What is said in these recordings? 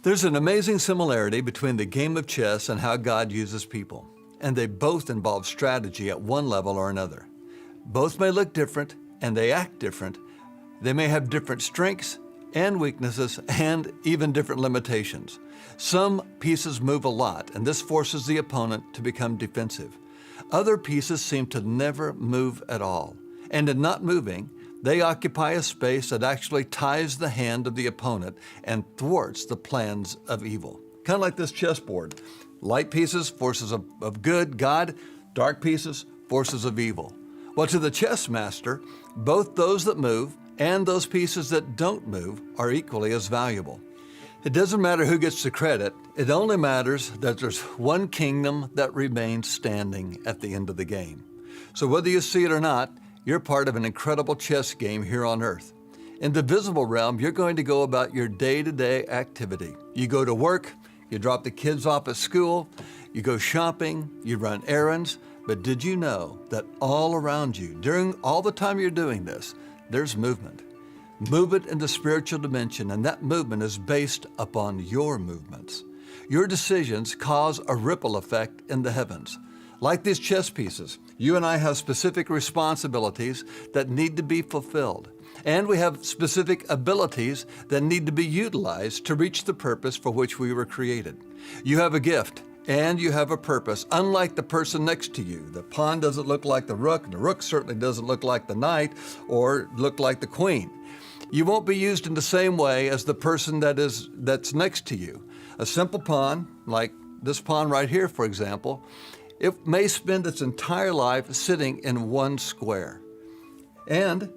There's an amazing similarity between the game of chess and how God uses people, and they both involve strategy at one level or another. Both may look different, and they act different. They may have different strengths and weaknesses, and even different limitations. Some pieces move a lot, and this forces the opponent to become defensive. Other pieces seem to never move at all, and in not moving, they occupy a space that actually ties the hand of the opponent and thwarts the plans of evil. Kind of like this chessboard. Light pieces, forces of good, God; dark pieces, forces of evil. Well, to the chess master, both those that move and those pieces that don't move are equally as valuable. It doesn't matter who gets the credit. It only matters that there's one kingdom that remains standing at the end of the game. So whether you see it or not, you're part of an incredible chess game here on earth. In the visible realm, you're going to go about your day-to-day activity. You go to work, you drop the kids off at school, you go shopping, you run errands. But did you know that all around you, during all the time you're doing this, there's movement? Movement in the spiritual dimension, and that movement is based upon your movements. Your decisions cause a ripple effect in the heavens. Like these chess pieces, you and I have specific responsibilities that need to be fulfilled. And we have specific abilities that need to be utilized to reach the purpose for which we were created. You have a gift and you have a purpose, unlike the person next to you. The pawn doesn't look like the rook, and the rook certainly doesn't look like the knight or look like the queen. You won't be used in the same way as the person that's next to you. A simple pawn, like this pawn right here, for example, it may spend its entire life sitting in one square. And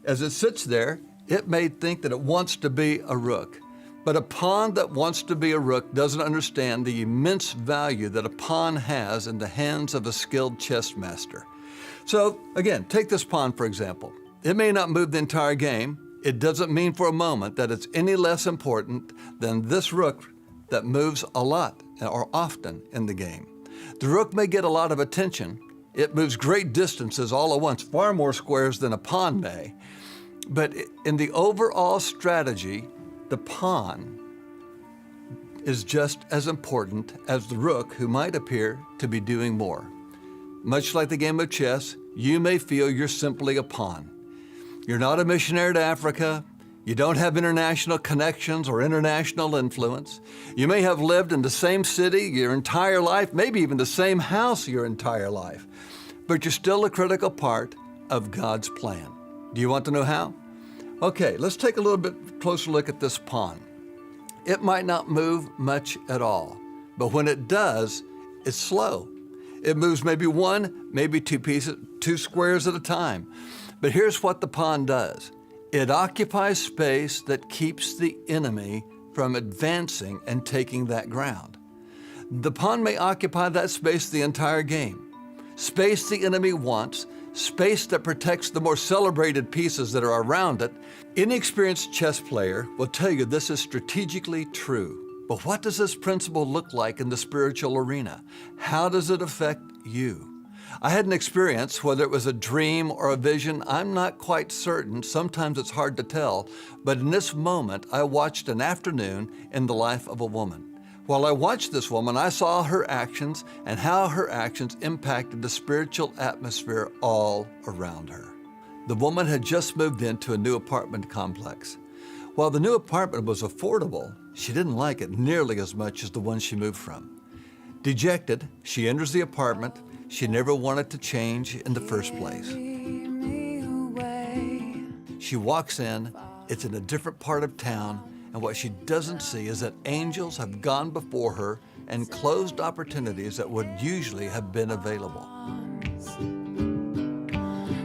as it sits there, it may think that it wants to be a rook. But a pawn that wants to be a rook doesn't understand the immense value that a pawn has in the hands of a skilled chess master. So again, take this pawn for example. It may not move the entire game. It doesn't mean for a moment that it's any less important than this rook that moves a lot or often in the game. The rook may get a lot of attention. It moves great distances all at once, far more squares than a pawn may. But in the overall strategy, the pawn is just as important as the rook, who might appear to be doing more. Much like the game of chess, you may feel you're simply a pawn. You're not a missionary to Africa. You don't have international connections or international influence. You may have lived in the same city your entire life, maybe even the same house your entire life, but you're still a critical part of God's plan. Do you want to know how? Okay, let's take a little bit closer look at this pawn. It might not move much at all, but when it does, it's slow. It moves maybe one, maybe two squares at a time. But here's what the pawn does. It occupies space that keeps the enemy from advancing and taking that ground. The pawn may occupy that space the entire game. Space the enemy wants, space that protects the more celebrated pieces that are around it. Any experienced chess player will tell you this is strategically true. But what does this principle look like in the spiritual arena? How does it affect you? I had an experience, whether it was a dream or a vision, I'm not quite certain. Sometimes it's hard to tell. But in this moment, I watched an afternoon in the life of a woman. While I watched this woman, I saw her actions and how her actions impacted the spiritual atmosphere all around her. The woman had just moved into a new apartment complex. While the new apartment was affordable, she didn't like it nearly as much as the one she moved from. Dejected, she enters the apartment she never wanted to change in the first place. She walks in, it's in a different part of town, and what she doesn't see is that angels have gone before her and closed opportunities that would usually have been available.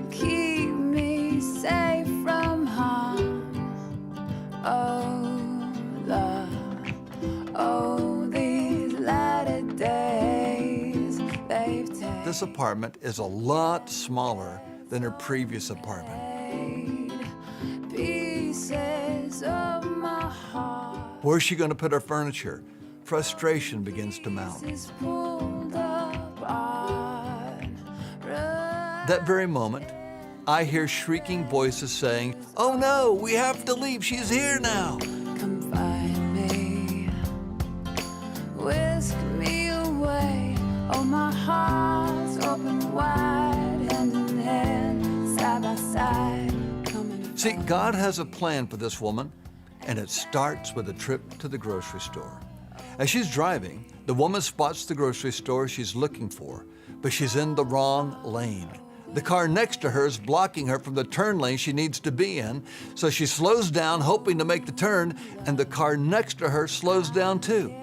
Keep me safe from harm, oh love, oh these latter days they've taken. This apartment is a lot smaller than her previous apartment. Pieces of my heart. Where's she going to put her furniture? Frustration begins to mount. That very moment, I hear shrieking voices saying, "Oh no, we have to leave, she's here now." Come find me. See, God has a plan for this woman, and it starts with a trip to the grocery store. As she's driving, the woman spots the grocery store she's looking for, but she's in the wrong lane. The car next to her is blocking her from the turn lane she needs to be in, so she slows down, hoping to make the turn, and the car next to her slows down too.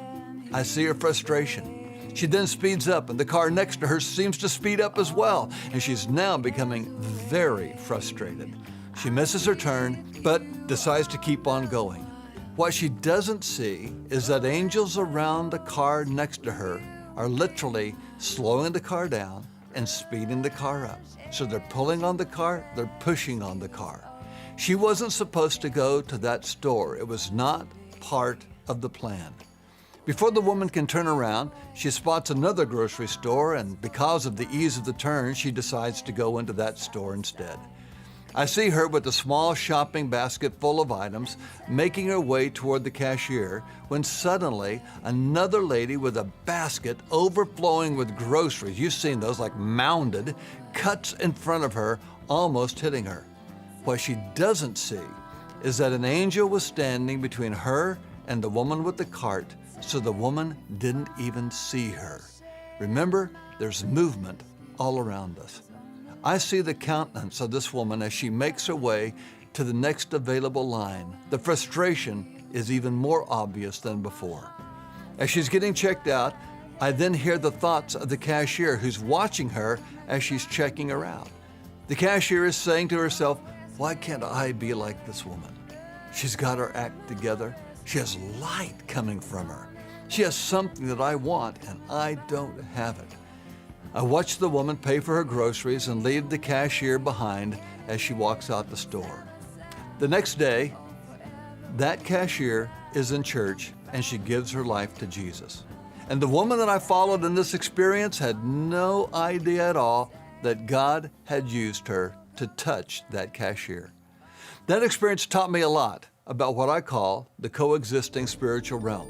I see her frustration. She then speeds up, and the car next to her seems to speed up as well, and she's now becoming very frustrated. She misses her turn, but decides to keep on going. What she doesn't see is that angels around the car next to her are literally slowing the car down and speeding the car up. So they're pulling on the car, they're pushing on the car. She wasn't supposed to go to that store. It was not part of the plan. Before the woman can turn around, she spots another grocery store, and because of the ease of the turn, she decides to go into that store instead. I see her with a small shopping basket full of items, making her way toward the cashier, when suddenly another lady with a basket overflowing with groceries, you've seen those, like mounded, cuts in front of her, almost hitting her. What she doesn't see is that an angel was standing between her and the woman with the cart, so the woman didn't even see her. Remember, there's movement all around us. I see the countenance of this woman as she makes her way to the next available line. The frustration is even more obvious than before. As she's getting checked out, I then hear the thoughts of the cashier who's watching her as she's checking her out. The cashier is saying to herself, "Why can't I be like this woman? She's got her act together. She has light coming from her. She has something that I want, and I don't have it." I watch the woman pay for her groceries and leave the cashier behind as she walks out the store. The next day, that cashier is in church and she gives her life to Jesus. And the woman that I followed in this experience had no idea at all that God had used her to touch that cashier. That experience taught me a lot about what I call the coexisting spiritual realm.